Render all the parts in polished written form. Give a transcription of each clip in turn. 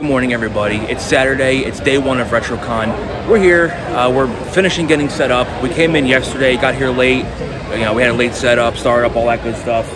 morning, everybody. It's Saturday. It's day one of RetroCon. We're here. We're finishing getting set up. We came in yesterday, got here late. You know, we had a late setup, startup, all that good stuff.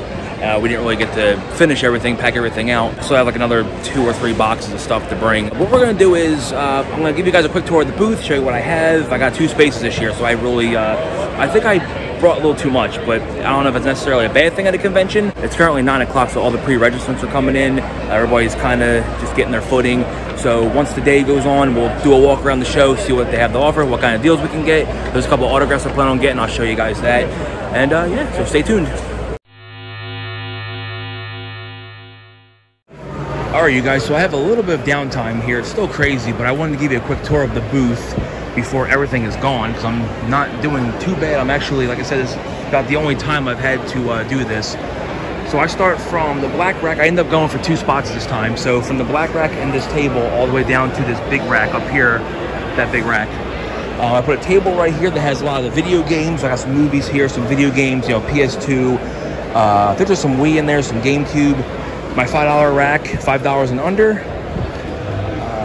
We didn't really get to finish everything, pack everything out. So I have like another 2 or 3 boxes of stuff to bring. What we're gonna do is, I'm gonna give you guys a quick tour of the booth, show you what I have. I got 2 spaces this year, so I really, I think I brought a little too much, but I don't know if it's necessarily a bad thing at a convention. It's currently 9 o'clock, so all the pre-registrants are coming in. Everybody's kind of just getting their footing. So once the day goes on, we'll do a walk around the show, see what they have to offer, what kind of deals we can get. There's a couple of autographs I plan on getting. I'll show you guys that. And yeah, so stay tuned. All right, you guys, so I have a little bit of downtime here. It's still crazy, but I wanted to give you a quick tour of the booth before everything is gone, because I'm not doing too bad. I'm actually, like I said, it's about the only time I've had to do this. So I start from the black rack. I end up going for 2 spots this time. So from the black rack and this table all the way down to this big rack up here, that big rack. I put a table right here that has a lot of the video games. I got some movies here, some video games, you know, PS2. I think there's some Wii in there, some GameCube. My $5 rack, $5 and under.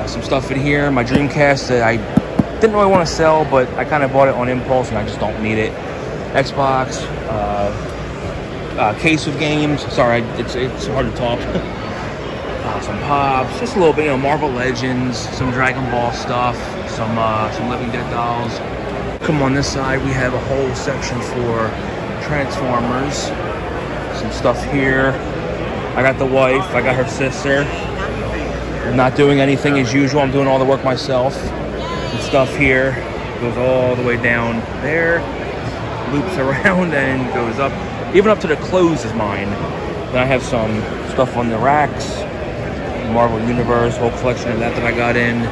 Some stuff in here. My Dreamcast that I didn't really want to sell, but I kind of bought it on impulse and I just don't need it. Xbox, case of games. Sorry, it's hard to talk. Some Pops, just a little bit, you know, Marvel Legends, some Dragon Ball stuff, some Living Dead dolls. Come on this side, we have a whole section for Transformers. Some stuff here. I got the wife, I got her sister. I'm not doing anything as usual. I'm doing all the work myself. Some stuff here goes all the way down there, loops around and goes up, even up to the clothes is mine. Then I have some stuff on the racks, Marvel Universe, whole collection of that I got in.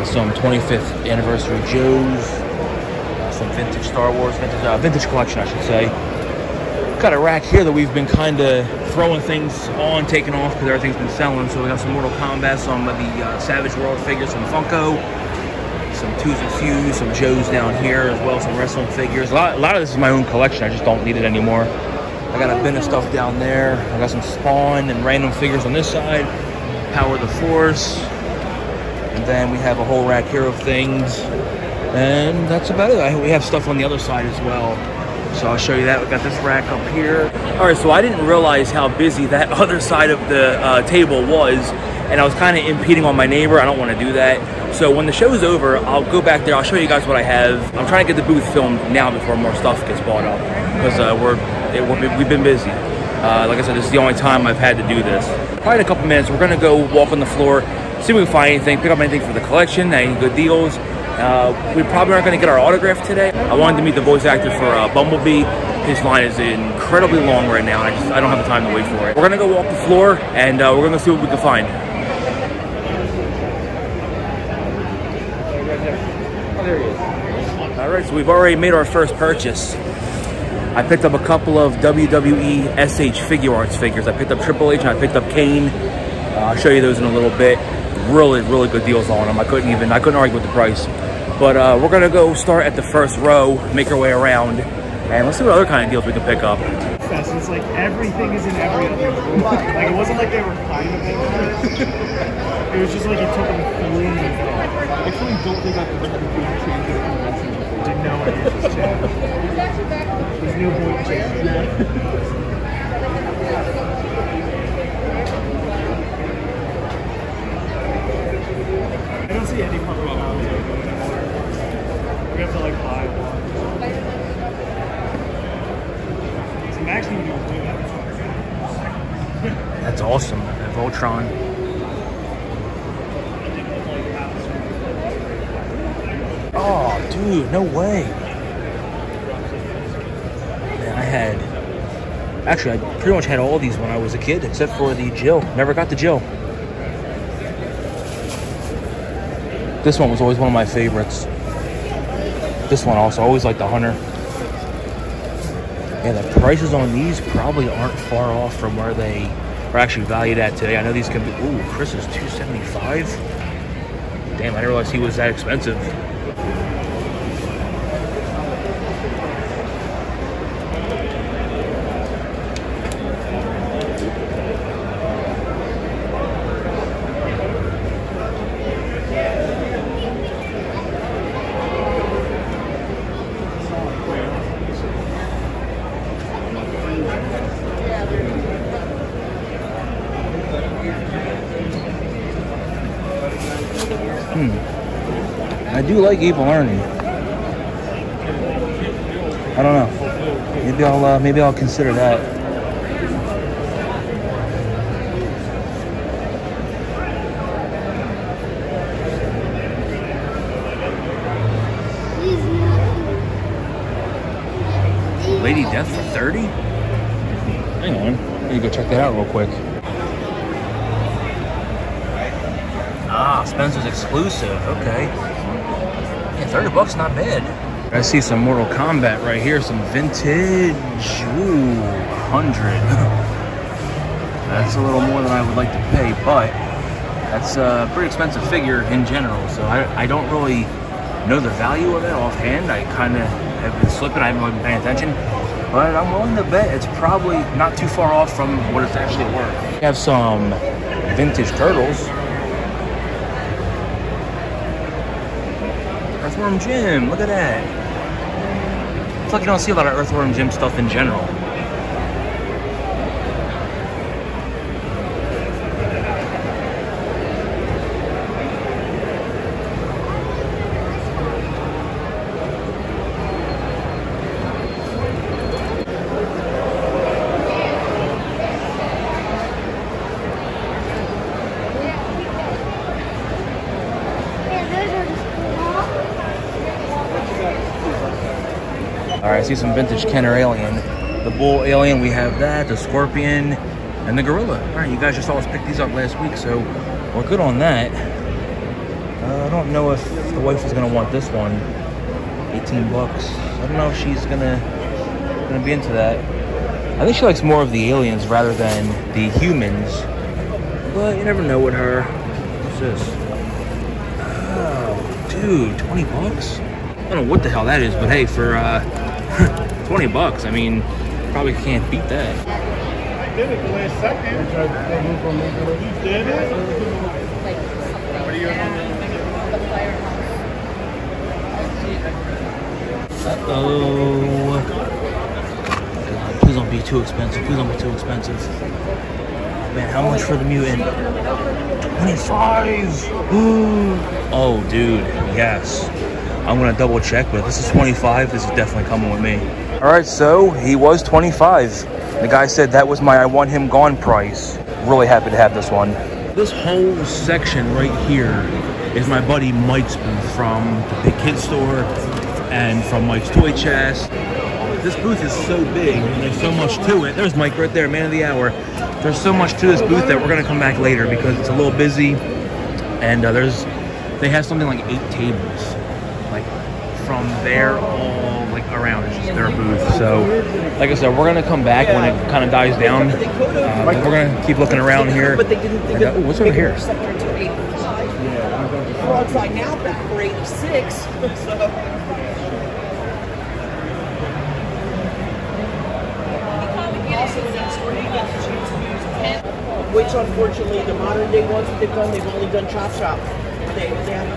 Some 25th anniversary Joes, some vintage Star Wars, vintage collection I should say. Got a rack here that we've been kind of throwing things on, taking off because everything's been selling. So we got some Mortal Kombat, some of the Savage World figures from Funko, some Twos and Fews, some Joes down here as well, some wrestling figures. A lot of this is my own collection. I just don't need it anymore. I got a bin of stuff down there. I got some Spawn and random figures on this side. Power the Force. And then we have a whole rack here of things. And that's about it. We have stuff on the other side as well. So I'll show you that. We got this rack up here. All right, so I didn't realize how busy that other side of the table was, and I was kind of impeding on my neighbor. I don't want to do that. So when the show's over, I'll go back there. I'll show you guys what I have. I'm trying to get the booth filmed now before more stuff gets bought up, because we've been busy. Like I said, this is the only time I've had to do this. Probably in a couple minutes, we're gonna go walk on the floor, see if we can find anything, pick up anything for the collection, any good deals. We probably aren't going to get our autograph today. I wanted to meet the voice actor for Bumblebee. His line is incredibly long right now, and I don't have the time to wait for it. We're going to go walk the floor, and we're going to see what we can find. Oh, there he is. All right, so we've already made our first purchase. I picked up a couple of WWE SH Figure Arts figures. I picked up Triple H and I picked up Kane. I'll show you those in a little bit. Really good deals on them. I couldn't argue with the price. But we're gonna go start at the first row, make our way around, and let's see what other kind of deals we can pick up. It's like everything is in everything. Like it wasn't like they were kind of it was just like it took them fully. I actually don't think I could change their convention. Didn't know what it was changed. There's no point changing that. I don't see any public knowledge anymore. We have to like buy one. So Max can do that. That's awesome. Voltron. Oh, dude, no way. Man, I pretty much had all these when I was a kid, except for the Jill. Never got the Jill. This one was always one of my favorites. This one also, always like the Hunter. Yeah, the prices on these probably aren't far off from where they are actually valued at today. I know these can be, ooh, Chris is $275. Damn, I didn't realize he was that expensive. I do like Evil Ernie. I don't know. Maybe I'll consider that. Lady Death for 30? Hang on. Let me go check that out real quick. Ah, Spencer's exclusive. Okay. Yeah, $30, not bad. I see some Mortal Kombat right here. Some vintage. Ooh, 100. That's a little more than I would like to pay, but that's a pretty expensive figure in general. So I don't really know the value of it offhand. I kind of have been slipping. I haven't really been paying attention. But I'm willing to bet it's probably not too far off from what it's actually worth. We have some vintage turtles. Earthworm Jim, look at that. It's like you don't see a lot of Earthworm Jim stuff in general. All right, I see some vintage Kenner Alien. The Bull Alien, we have that, the Scorpion, and the Gorilla. All right, you guys just saw us pick these up last week, so we're good on that. I don't know if the wife is gonna want this one. 18 bucks. I don't know if she's gonna be into that. I think she likes more of the aliens rather than the humans. But you never know with her. What's this? Oh, dude, 20 bucks? I don't know what the hell that is, but hey, for 20 bucks, I mean, probably can't beat that. I did it the last second. You did it? What are you doing? Uh-oh. God, please don't be too expensive. Please don't be too expensive. Man, how much for the mutant? 25! Oh, dude, yes. I'm gonna double check, but if this is 25, this is definitely coming with me. All right, so he was 25. The guy said that was my I want him gone price. Really happy to have this one. This whole section right here is my buddy Mike's booth from the Big Kid Store and from Mike's Toy Chest. This booth is so big, and there's so much to it. There's Mike right there, man of the hour. There's so much to this booth that we're gonna come back later because it's a little busy, and they have something like 8 tables. Like from there all like around, it's just their booth. So like I said, we're gonna come back when it kind of dies down. But we're gonna keep looking around here. But they didn't think oh, what's over here? Well, it's like now back for 86. So. Which unfortunately the modern day ones that they've done, they've only done Chop Shop. They have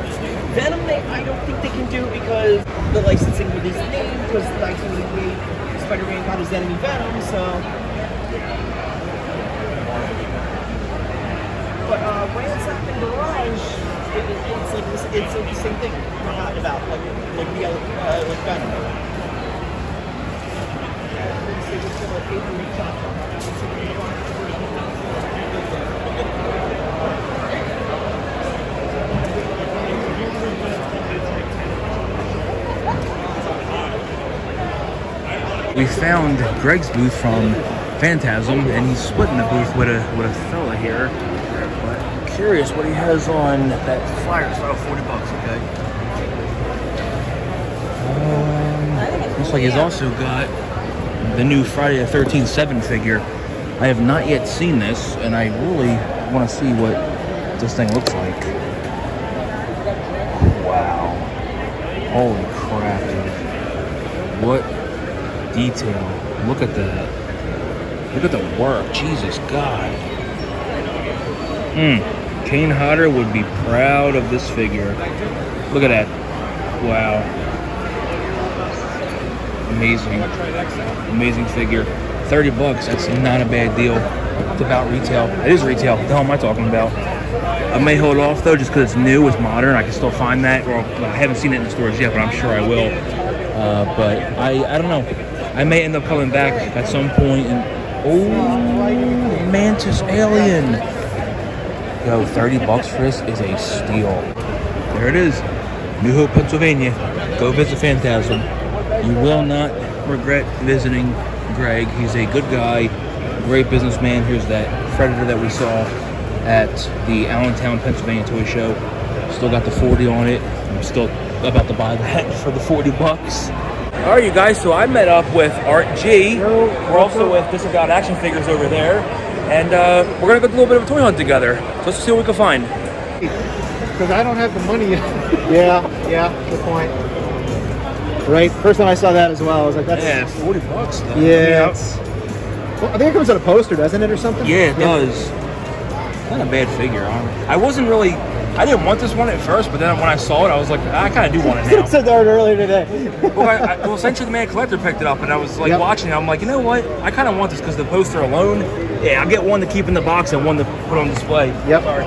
Venom, I don't think they can do because the licensing with his name, because 1988 Spider-Man got his enemy Venom, so. But Ransack and Garage, it's like the same thing. Forgotten about, like Venom. We found Greg's booth from Phantasm, and he's splitting the booth with a fella here. But I'm curious what he has on that flyer. It's about 40 bucks, okay? Looks like he's also got the new Friday the 13th 7 figure. I have not yet seen this, and I really want to see what this thing looks like. Wow. Holy crap, dude. What detail. Look at that. Look at the work. Jesus God. Kane Hodder would be proud of this figure. Look at that. Wow. Amazing. Amazing figure. 30 bucks. That's not a bad deal. It's about retail. It is retail. What the hell am I talking about? I may hold off though, just because it's new, it's modern. I can still find that, or I haven't seen it in the stores yet, but I'm sure I will. But I don't know. I may end up coming back at some point. And oh, Mantis Alien. Yo, $30 for this is a steal. There it is, New Hope, Pennsylvania. Go visit Phantasm. You will not regret visiting Greg. He's a good guy, great businessman. Here's that Predator that we saw at the Allentown, Pennsylvania toy show. Still got the 40 on it. I'm still about to buy that for the $40. All right, you guys, so I met up with Art G. We're also with Disavowed Action Figures over there. And we're gonna go do a little bit of a toy hunt together. So let's see what we can find. Because I don't have the money yet. Yeah, good point. Right, first time I saw that as well, I was like, that's... Yeah, $40 though. Yeah, it's... Well, I think it comes on a poster, doesn't it, or something? Yeah, it does. Not a bad figure. I wasn't really... I didn't want this one at first, but then when I saw it, I was like, I kind of do want it now. I said that earlier today. Well, essentially the Man Collector picked it up, and I was like watching it. I'm like, you know what? I kind of want this because the poster alone. Yeah, I'll get one to keep in the box and one to put on display. Yep. Sorry.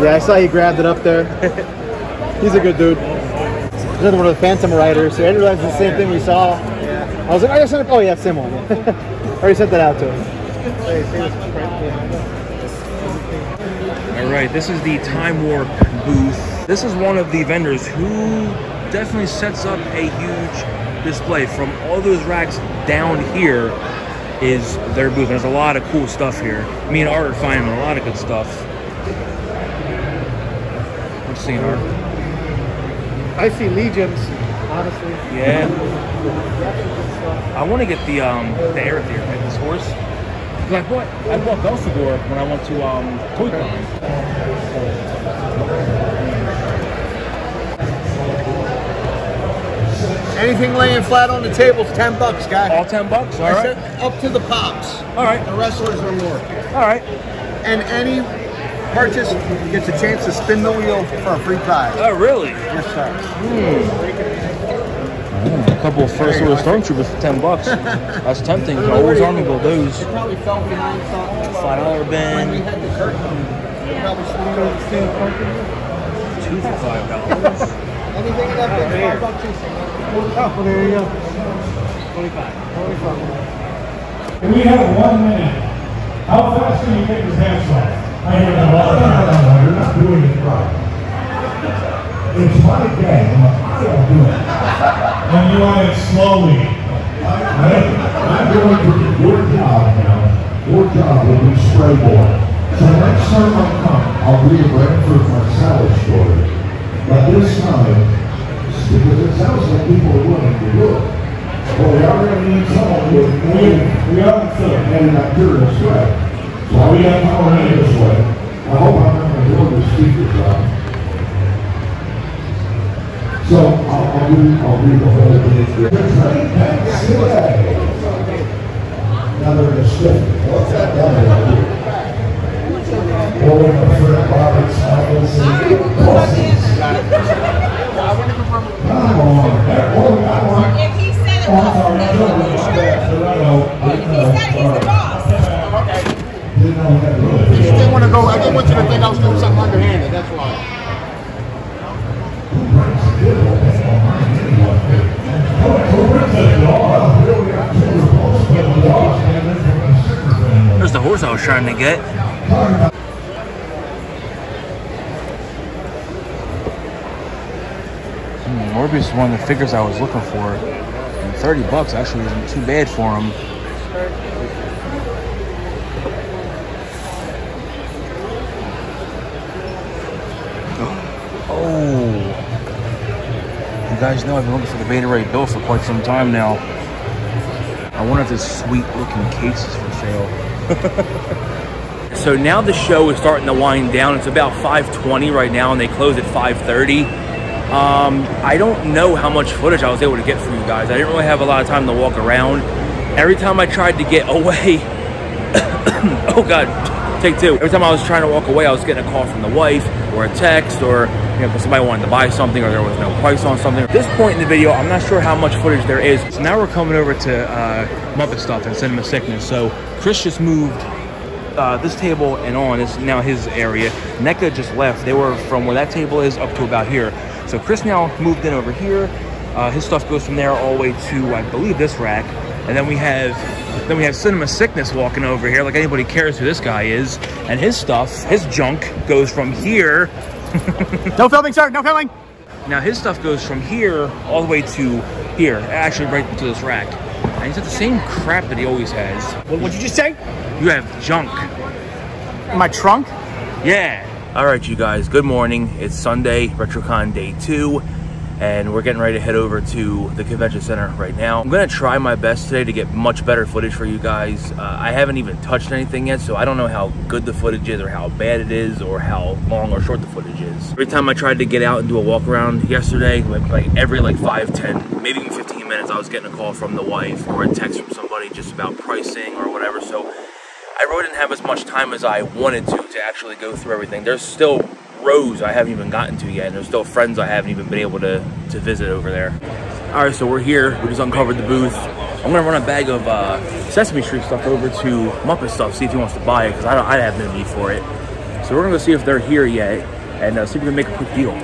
Yeah, I saw you grabbed it up there. He's a good dude. Another one of the Phantom Riders. So I didn't realize the same thing we saw. I was like, I sent it. Oh yeah, same one. Already sent that out to him. All right, this is the Time Warp booth. This is one of the vendors who definitely sets up a huge display. From all those racks down here is their booth. There's a lot of cool stuff here. Me and Art are finding a lot of good stuff. What you seeing, Art? I see Legions, honestly. Yeah. I want to get the air theater, this horse. I bought Belphegor when I went to ToyCon. Anything laying flat on the table is $10, guy. All $10? All right. Up to the pops. All right. The wrestlers are more. All right. And any purchase gets a chance to spin the wheel for a free prize. Oh, really? Yes, sir. A couple of first order stormtroopers for $10. That's tempting. I always army build those. They probably fell behind something. $5 bin. When we had the curtain, they probably still Two for $5. anything in that big $5 is. Oh, well, there you go. 25. We have 1 minute. How fast can you get your pants off? I hear that all the time. No, you're not doing it right. It's my day. I don't do it. And you want it slowly. I'm going to do your job now. Your job will be spray board. So next time I come, I'll be a Brantford Marcellus story. But this time, because it sounds like people are willing to do it. Well, we are going to need someone with we are and bacterial sweat. So we have power in this way. I hope I'm not going to build the speakers up. So I'll do the whole thing here. Now they're going to stick. What's that? Rolling up for Robert's come on. If he said it, then if he said he's the boss. I didn't want to go. I didn't want you to think I was doing something underhanded. That's why. There's the horse I was trying to get. Morbius is one of the figures I was looking for. And $30 actually isn't too bad for him. Oh. You guys know I've been looking for the Beta Ray Bill for quite some time now. I wonder if this sweet looking case is for sale. So now the show is starting to wind down. It's about 5:20 right now and they close at 5:30. I don't know how much footage I was able to get for you guys. I didn't really have a lot of time to walk around. Every time I tried to get away, oh God, take two. Every time I was trying to walk away, I was getting a call from the wife or a text or because somebody wanted to buy something or there was no price on something. At this point in the video, I'm not sure how much footage there is. So now we're coming over to Muppet Stuff and Cinema Sickness. So Chris just moved this table and on is now his area. NECA just left. They were from where that table is up to about here. So Chris now moved in over here. His stuff goes from there all the way to, I believe, this rack. And then we have Cinema Sickness walking over here, like anybody cares who this guy is. And his stuff, his junk, goes from here. No filming, sir. No filming. Now his stuff goes from here all the way to here, actually right into this rack. And he's got the same crap that he always has. What'd you just say? You have junk. In my trunk? Yeah. All right, you guys, good morning. It's Sunday, RetroCon Day 2, and we're getting ready to head over to the convention center right now. I'm gonna try my best today to get much better footage for you guys. I haven't even touched anything yet, so I don't know how good the footage is or how bad it is or how long or short the footage is. Every time I tried to get out and do a walk around yesterday, like every 5, 10, maybe even 15 minutes, I was getting a call from the wife or a text from somebody just about pricing or whatever. So I really didn't have as much time as I wanted to actually go through everything. There's still rows I haven't even gotten to yet, and there's still friends I haven't even been able to visit over there. All right, so we're here. We just uncovered the booth. I'm gonna run a bag of Sesame Street stuff over to Muppet Stuff, see if he wants to buy it, because I have no need for it. So we're gonna go see if they're here yet, and see if we can make a quick deal.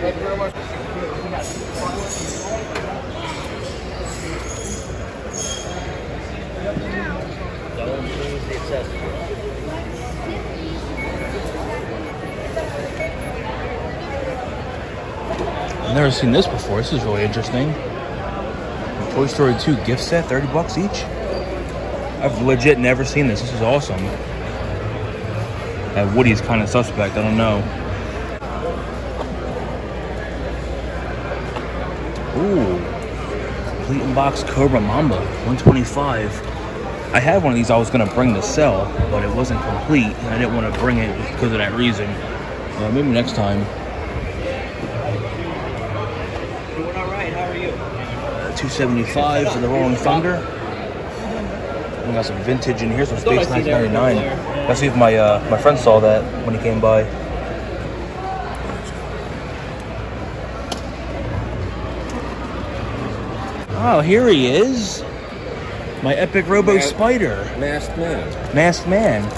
Thank you very much. I've never seen this before. This is really interesting. Toy Story 2 gift set, 30 bucks each. I've legit never seen this. This is awesome. That Woody's kind of suspect. I don't know. Ooh, complete in box Cobra Mamba, 125. I had one of these I was gonna bring to sell, but it wasn't complete, and I didn't want to bring it because of that reason. Maybe next time. Doing all right. How are you? 275 for the Rolling Thunder. We got some vintage in here, some Space 1999. Let's see if my friend saw that when he came by. Oh, here he is. My Epic Robo Spider. Masked Man. Masked Man.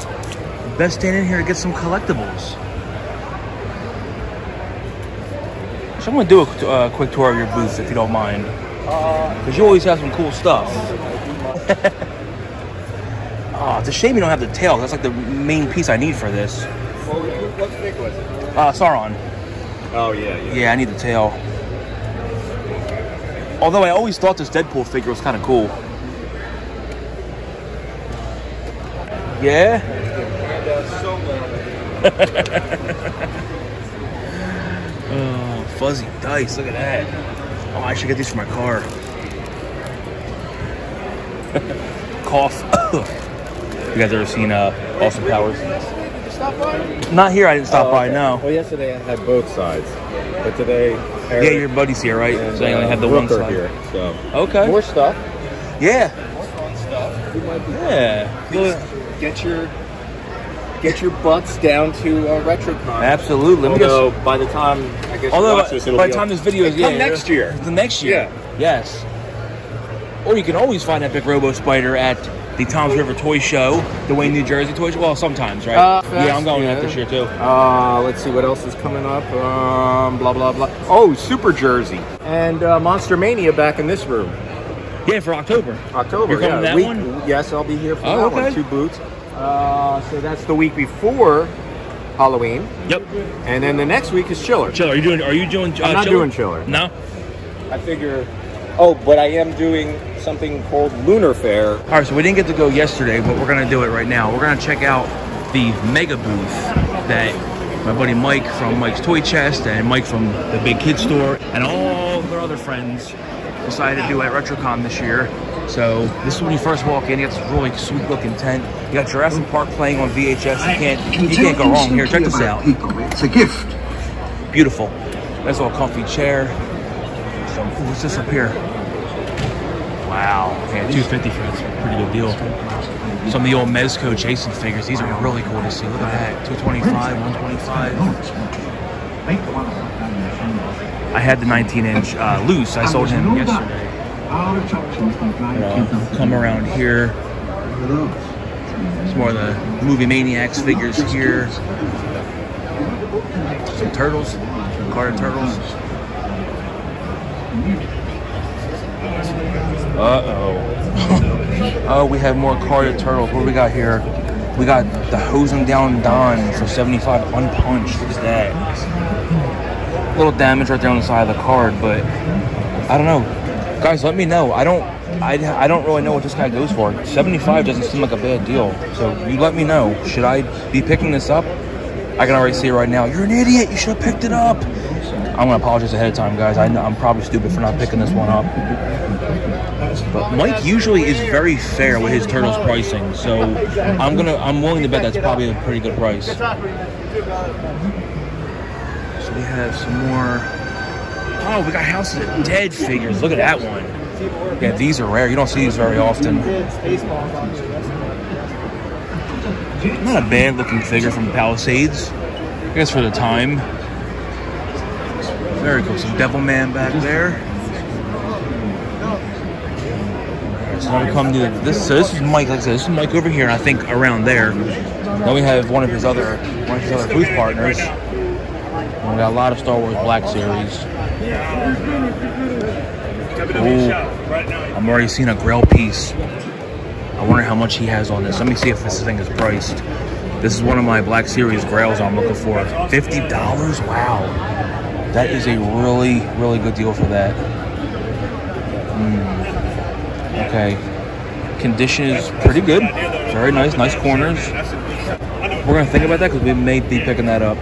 Best stand in here to get some collectibles. So I'm going to do a quick tour of your booth, if you don't mind. Because you always have some cool stuff. Oh, it's a shame you don't have the tail. That's like the main piece I need for this. Well, what fig was it? Sauron. Oh, yeah. Yeah, I need the tail. Although I always thought this Deadpool figure was kind of cool. Yeah? Oh, fuzzy dice, look at that. Oh, I should get these for my car. Cough. You guys ever seen Austin Powers? Not here, I didn't stop by, no. Well, yesterday I had both sides, but today... Eric, yeah, your buddy's here, right? And, so I only had the one side. Here, so. Okay. More stuff. Yeah. More fun stuff. Yeah. Get your butts down to RetroCon. Absolutely. Although by the time I guess you watch this, it'll by be the time this video is next year. The next year. Yeah. Yes. Or you can always find Epic Robo Spider at the Toms River Toy Show, the Wayne, New Jersey Toy Show. Well, sometimes, right? Yeah, I'm going to that this year too. Let's see what else is coming up. Blah blah blah. Oh, Super Jersey and Monster Mania back in this room. Yeah, for October. October. You're coming to that one? Yes, I'll be here for that okay. one. 2 booths. So that's the week before Halloween. Yep. And then the next week is Chiller. Chiller. Are you doing? I'm not doing Chiller. No. I figure. Oh, but I am doing something called Lunar Fair. All right, so we didn't get to go yesterday, but we're gonna do it right now. We're gonna check out the mega booth that my buddy Mike from Mike's Toy Chest and Mike from the Big Kid Store and all their other friends decided to do at RetroCon this year. So this is when you first walk in. You got this really sweet looking tent. You got Jurassic Park playing on VHS. You can't go wrong here. Check this out. It's a gift. Beautiful. Nice little comfy chair. So what's this up here? Wow. Yeah, $250 for that's a pretty good deal. Some of the old Mezco Jason figures. These are really cool to see. Look at that. $225, $125. I had the 19-inch loose. I sold him yesterday. Come around here. Some more of the Movie Maniacs figures here. Some turtles. Carded turtles. Uh-oh. Oh, we have more carded turtles. What do we got here? We got the Hosing Down Don for $75 unpunched. Look at that. A little damage right there on the side of the card, but I don't know. Guys, let me know. I don't really know what this guy goes for. $75 doesn't seem like a bad deal. So you let me know. Should I be picking this up? I can already see it right now. You're an idiot. You should have picked it up. I'm going to apologize ahead of time, guys. I know I'm probably stupid for not picking this one up. But Mike usually is very fair with his Turtles pricing, so I'm willing to bet that's probably a pretty good price. So we have some more. Oh, we got House of the Dead figures. Look at that one. Yeah, these are rare. You don't see these very often. Not a bad looking figure from Palisades. I guess for the time. Very cool. Some Devilman back there. So now we come to this. So this is Mike. Like I said, this is Mike over here, and I think around there. Then we have one of his other booth partners. And we got a lot of Star Wars Black Series. Ooh, I'm already seeing a Grail piece. I wonder how much he has on this. Let me see if this thing is priced. This is one of my Black Series Grails I'm looking for. $50? Wow. That is a really, really good deal for that. Okay. Condition is pretty good. Very nice. Nice corners. We're going to think about that because we may be picking that up.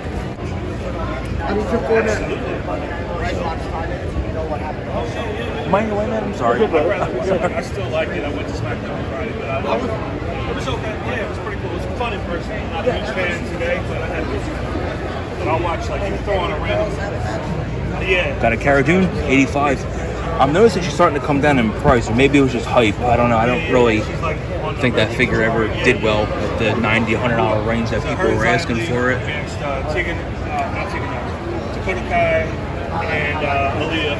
Mind your way, man? I'm sorry. I still like it. I went to SmackDown on Friday, but it was okay. Yeah, it was pretty cool. It was fun in person. I'm not a huge fan today, but I had this. But I'll watch like you throwing around. Yeah. Got a Cara Dune, $85. I've noticed that she's starting to come down in price, or maybe it was just hype. I don't know. I don't really think that figure ever did well at the $90, $100 range that people were asking for it. Dakota Kai and Aaliyah.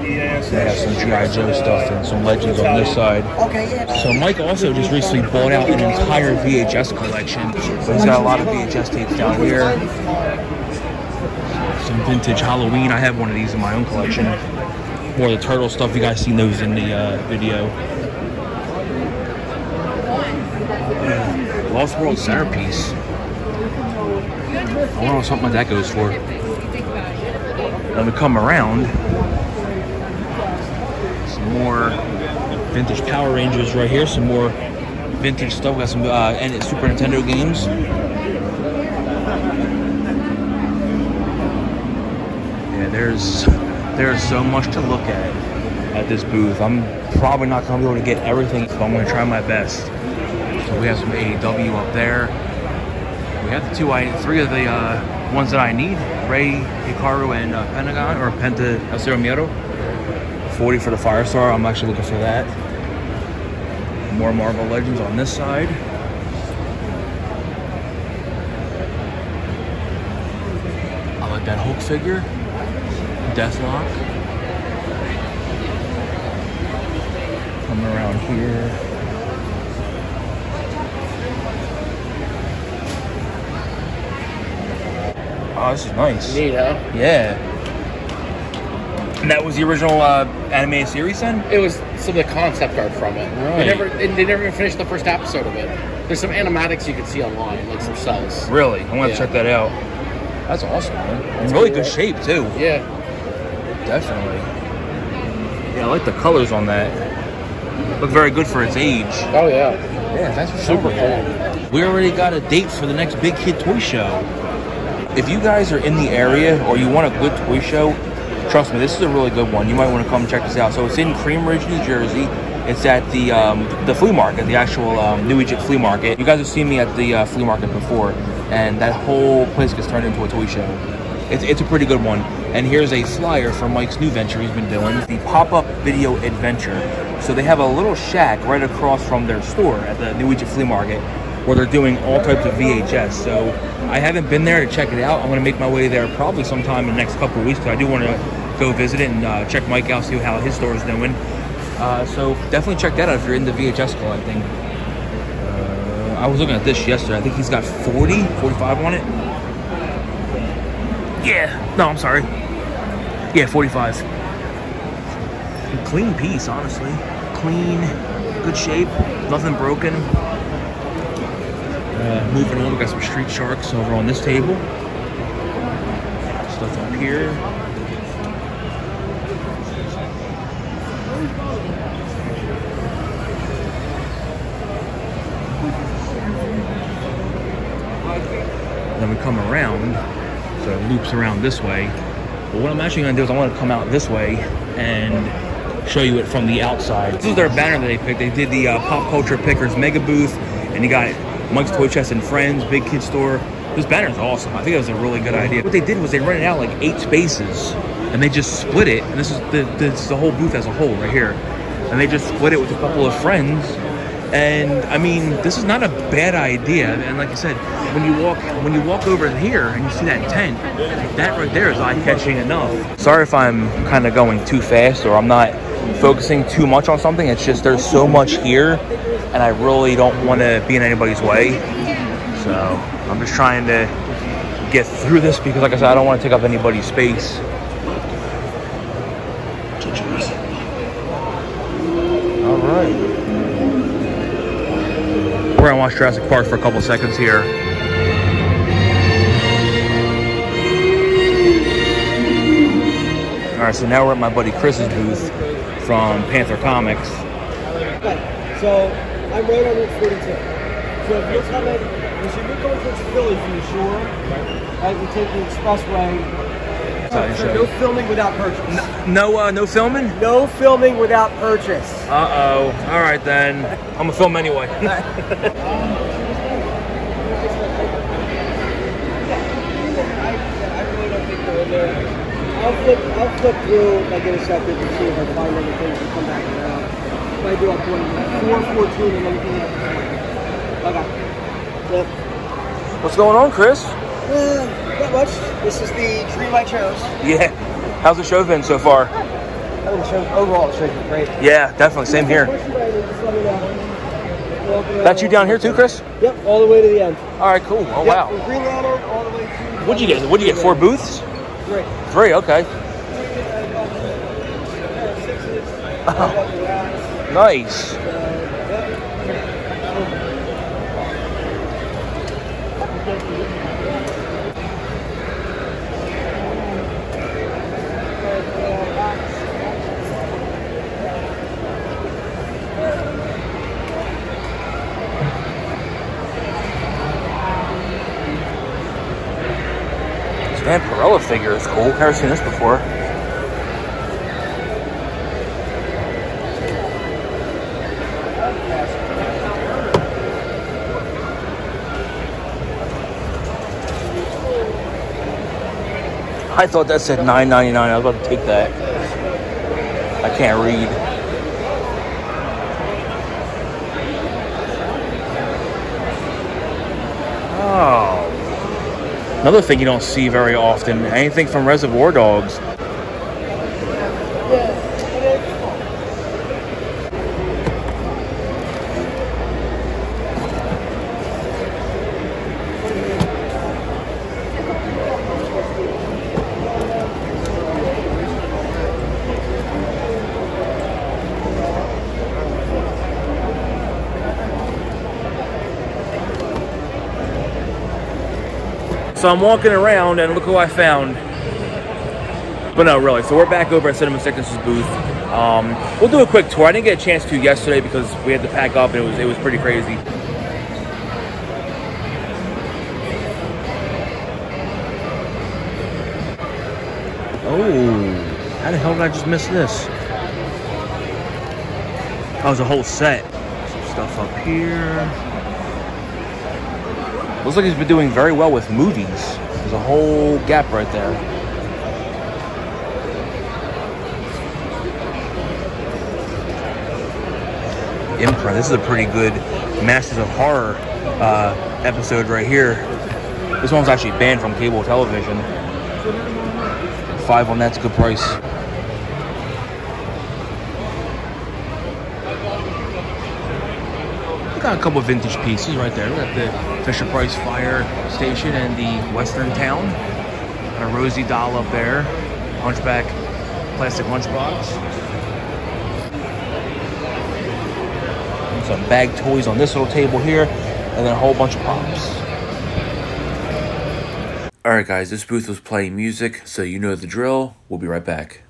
They have some G.I. Joe stuff and some Legends on this side. So Mike also just recently bought out an entire VHS collection. So he's got a lot of VHS tapes down here. Some vintage Halloween. I have one of these in my own collection. More of the Turtle stuff. You guys seen those in the video. Lost World Centerpiece. I wonder what something like that goes for. Then we come around. Some more vintage Power Rangers right here. Some more vintage stuff. We got some and Super Nintendo games. Yeah, there's so much to look at this booth. I'm probably not going to be able to get everything, but I'm going to try my best. So we have some AEW up there. We have the three of the ones that I need. Rey, Hikaru, and Pentagon, or Penta El Cero Miedo. $40 for the Firestar. I'm actually looking for that. More Marvel Legends on this side. I like that Hulk figure. Deathlock. Come around here. Oh, this is nice. Neat, huh? Yeah. And that was the original animated series then? It was some of the concept art from it. Right. They never even finished the first episode of it. There's some animatics you can see online, like some cells. Really? I'm going to check that out. That's awesome, man. In really good shape, too. Yeah. Definitely. Yeah, I like the colors on that. Look very good for its age. Oh, yeah. Yeah, that's super cool. We already got a date for the next Big Kid Toy Show. If you guys are in the area or you want a good toy show, trust me, this is a really good one. You might want to come check this out. So it's in Cream Ridge, New Jersey. It's at the flea market, the actual New Egypt flea market. You guys have seen me at the flea market before, and that whole place gets turned into a toy show. it's a pretty good one. And here's a flyer for Mike's new venture he's been doing, the Pop-Up Video Adventure. So they have a little shack right across from their store at the New Egypt Flea Market where they're doing all types of VHS. So I haven't been there to check it out. I'm going to make my way there probably sometime in the next couple of weeks because I do want to go visit it and check Mike out, see how his store is doing. So definitely check that out if you're into VHS collecting. I was looking at this yesterday. I think he's got 45 on it. Yeah. No, I'm sorry. Yeah, 45. Clean piece, honestly. Clean, good shape, nothing broken. Moving on, we got some Street Sharks over on this table. Stuff up here. Then we come around, so it loops around this way. But what I'm actually going to do is I want to come out this way and show you it from the outside. This is their banner that they picked. They did the Pop Culture Pickers Mega Booth, and you got Mike's Toy Chest and Friends, Big Kid Store. This banner is awesome. I think that was a really good idea. What they did was they rented out like 8 spaces, and they just split it. And this is the whole booth as a whole right here. And they just split it with a couple of friends. And I mean, this is not a bad idea. And like I said, when you walk over here and you see that tent, that right there is eye-catching enough. Sorry if I'm kind of going too fast or I'm not focusing too much on something. It's just there's so much here, and I really don't want to be in anybody's way. So I'm just trying to get through this because, like I said, I don't want to take up anybody's space. All right. We're gonna watch Jurassic Park for a couple seconds here. All right, so now we're at my buddy Chris's booth from Panther Comics. Okay, so I'm right on Route 42. So if you're coming, so you're going towards Philly from the shore, right? You take the expressway. So no filming without purchase. No filming? No filming without purchase. Uh-oh. All right, then. I'm going to film anyway. I really don't think they're in there. I'll flip through like in a second to see if I find anything and come back around. If I do, I'll put 414 and anything else. Okay. Yep. What's going on, Chris? Not much. This is the dream I chose. Yeah. How's the show been so far? Overall, the show's been great. Yeah, definitely. Same here. That's you down here too, Chris? Yep, all the way to the end. All right, cool. Oh, yep, wow. From Green Lantern all the way to... What'd you get? 4 booths? 3. 3, okay. Oh, nice. This Vampirella figure is cool. Never seen this before. I thought that said $9.99. I was about to take that. I can't read. Oh. Another thing you don't see very often. Anything from Reservoir Dogs. So I'm walking around and look who I found. But no, really. So we're back over at Cinema Sickness's booth. We'll do a quick tour. I didn't get a chance to yesterday because we had to pack up and it was pretty crazy. Oh, how the hell did I just miss this? That was a whole set. Some stuff up here. Looks like he's been doing very well with movies. There's a whole gap right there. Imprint. This is a pretty good Masters of Horror episode right here. This one's actually banned from cable television. 5 on that's a good price. We got a couple of vintage pieces right there. We got the Fisher-Price Fire Station and the Western Town. Got a Rosie doll up there. Hunchback plastic lunchbox. Some bag toys on this little table here, and then a whole bunch of pops. Alright guys, this booth was playing music, so you know the drill. We'll be right back.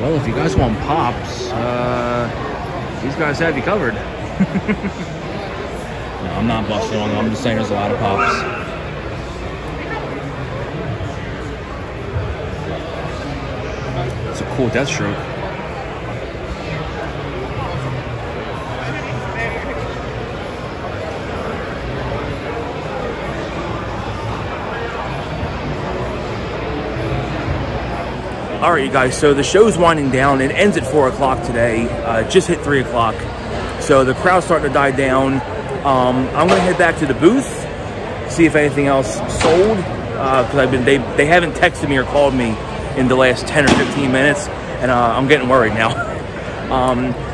Well, if you guys want pops, these guys have you covered. No, I'm not busting on them. I'm just saying there's a lot of pops. It's a cool Deathstroke. All right, you guys, so the show's winding down. It ends at 4 o'clock today. Just hit 3 o'clock. So the crowd's starting to die down. I'm gonna head back to the booth, see if anything else sold. Because they haven't texted me or called me in the last 10 or 15 minutes, and I'm getting worried now.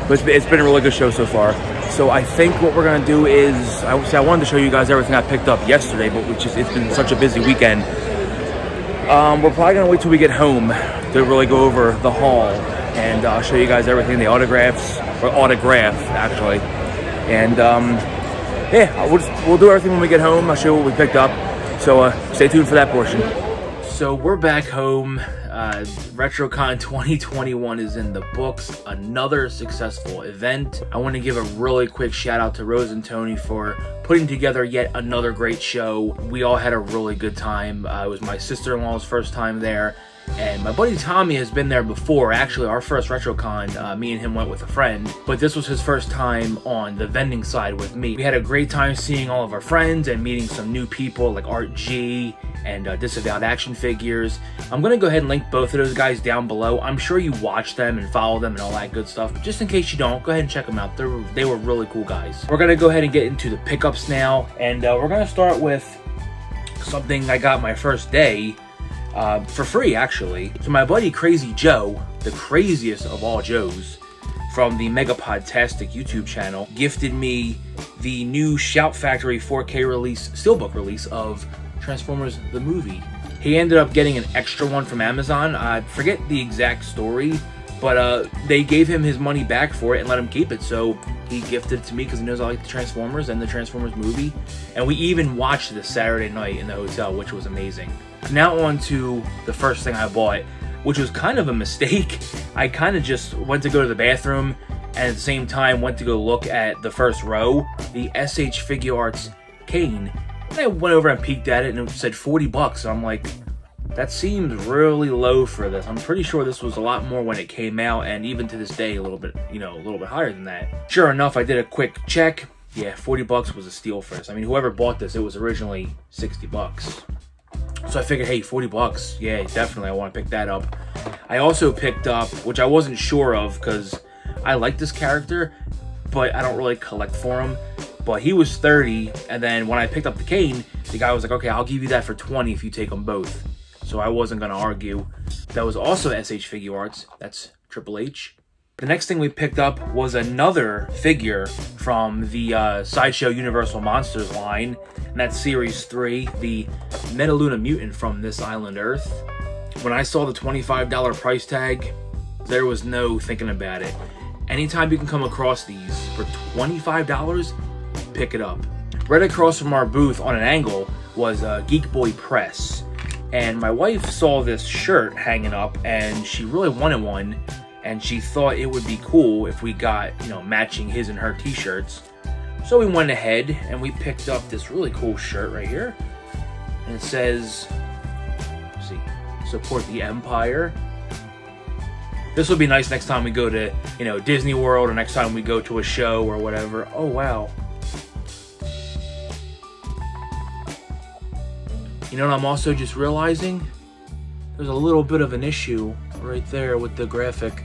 But it's been a really good show so far. So I think what we're gonna do is, I wanted to show you guys everything I picked up yesterday, but it's been such a busy weekend. We're probably gonna wait till we get home to really go over the haul and show you guys everything, the autograph actually. And yeah, we'll do everything when we get home. I'll show you what we picked up. So stay tuned for that portion. So we're back home. RetroCon 2021 is in the books. Another successful event. I want to give a really quick shout out to Rose and Tony for putting together yet another great show. We all had a really good time. It was my sister-in-law's first time there, and my buddy Tommy has been there before. Actually, our first RetroCon, me and him went with a friend, but this was his first time on the vending side with me. We had a great time seeing all of our friends and meeting some new people like Art G and Disavowed action figures. I'm gonna go ahead and link both of those guys down below. I'm sure you watch them and follow them and all that good stuff, but just in case you don't, go ahead and check them out. They were really cool guys. We're gonna go ahead and get into the pickups now, and we're gonna start with something I got my first day for free, actually. So my buddy Crazy Joe, the craziest of all Joes, from the Megapodtastic YouTube channel, gifted me the new Shout Factory 4K release, steelbook release of Transformers the movie. He ended up getting an extra one from Amazon. I forget the exact story, but they gave him his money back for it and let him keep it. So he gifted it to me because he knows I like the Transformers and the Transformers movie. And we even watched this Saturday night in the hotel, which was amazing. Now on to the first thing I bought, which was kind of a mistake. I kind of just went to go to the bathroom and at the same time went to go look at the first row, the SH Figure Arts Kane. And I went over and peeked at it and it said 40 bucks. I'm like, that seems really low for this. I'm pretty sure this was a lot more when it came out, and even to this day, a little bit higher than that. Sure enough, I did a quick check. Yeah, 40 bucks was a steal for this. I mean, whoever bought this, it was originally 60 bucks. So I figured, hey, 40 bucks. Yeah, definitely, I want to pick that up. I also picked up, which I wasn't sure of because I like this character, but I don't really collect for him. But he was 30, and then when I picked up the Kane, the guy was like, okay, I'll give you that for 20 if you take them both. so I wasn't going to argue. That was also SH Figure Arts. That's Triple H. The next thing we picked up was another figure from the Sideshow Universal Monsters line, and that's Series 3, the Metaluna Mutant from This Island Earth. When I saw the $25 price tag, there was no thinking about it. Anytime you can come across these for $25, pick it up. Right across from our booth on an angle was Geek Boy Press, and my wife saw this shirt hanging up and she really wanted one, and she thought it would be cool if we got, you know, matching his and her t-shirts. So we went ahead and we picked up this really cool shirt right here, and it says, let's see, support the Empire. This will be nice next time we go to, you know, Disney World, or next time we go to a show or whatever. Oh wow. You know what I'm also just realizing? There's a little bit of an issue right there with the graphic.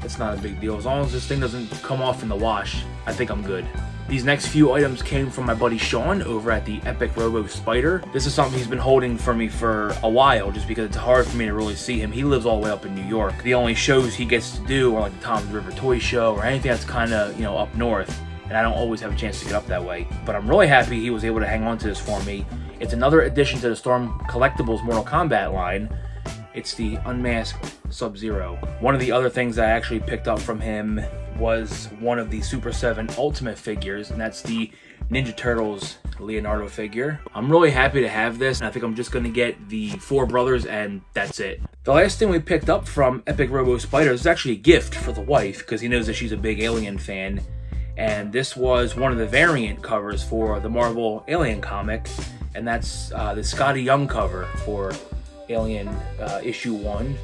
It's not a big deal. As long as this thing doesn't come off in the wash, I think I'm good. These next few items came from my buddy Sean over at the Epic Robo Spider. This is something he's been holding for me for a while, just because it's hard for me to really see him. He lives all the way up in New York. The only shows he gets to do are like the Tom's River Toy Show or anything that's kind of, you know, up north. And I don't always have a chance to get up that way. But I'm really happy he was able to hang on to this for me. It's another addition to the Storm Collectibles Mortal Kombat line. It's the Unmasked Sub-Zero. One of the other things that I actually picked up from him was one of the Super 7 Ultimate figures, and that's the Ninja Turtles Leonardo figure. I'm really happy to have this, and I think I'm just gonna get the 4 brothers, and that's it. The last thing we picked up from Epic Robo Spider is actually a gift for the wife, because he knows that she's a big Alien fan. And this was one of the variant covers for the Marvel Alien comic, and that's the Scotty Young cover for Alien issue 1.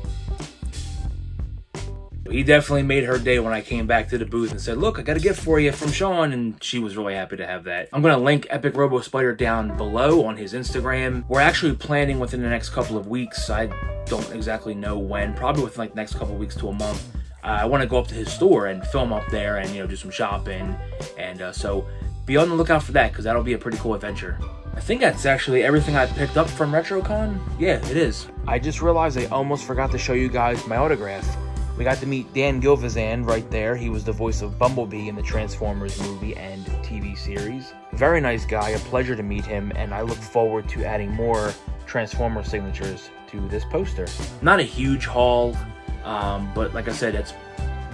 He definitely made her day when I came back to the booth and said, look, I got a gift for you from Sean, and she was really happy to have that. I'm going to link Epic Robo Spider down below on his Instagram. We're actually planning within the next couple of weeks. I don't exactly know when, probably within like the next couple of weeks to a month. I want to go up to his store and film up there and, you know, do some shopping. And so be on the lookout for that, because that'll be a pretty cool adventure. I think that's actually everything I picked up from RetroCon. Yeah, it is. I just realized I almost forgot to show you guys my autograph. We got to meet Dan Gilvezan right there. He was the voice of Bumblebee in the Transformers movie and TV series. Very nice guy, a pleasure to meet him, and I look forward to adding more Transformer signatures to this poster. Not a huge haul, but like I said, it's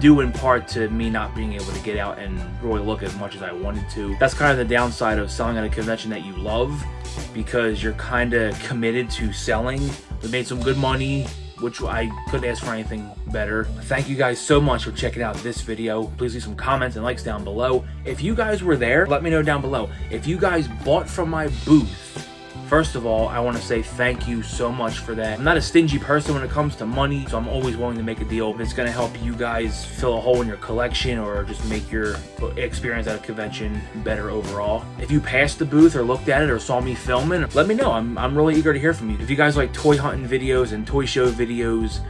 due in part to me not being able to get out and really look as much as I wanted to. That's kind of the downside of selling at a convention that you love, because you're kind of committed to selling. We made some good money, which I couldn't ask for anything better. Thank you guys so much for checking out this video. Please leave some comments and likes down below. If you guys were there, let me know down below. If you guys bought from my booth, first of all, I want to say thank you so much for that. I'm not a stingy person when it comes to money, so I'm always willing to make a deal. If it's going to help you guys fill a hole in your collection or just make your experience at a convention better overall. If you passed the booth or looked at it or saw me filming, let me know. I'm really eager to hear from you. If you guys like toy hunting videos and toy show videos,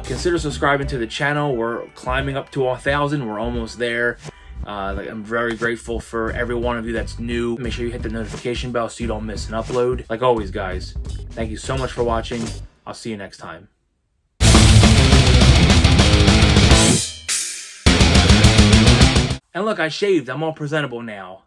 consider subscribing to the channel. We're climbing up to 1,000. We're almost there. I'm very grateful for every one of you that's new. Make sure you hit the notification bell so you don't miss an upload. Like always, guys, thank you so much for watching. I'll see you next time. And look, I shaved. I'm all presentable now.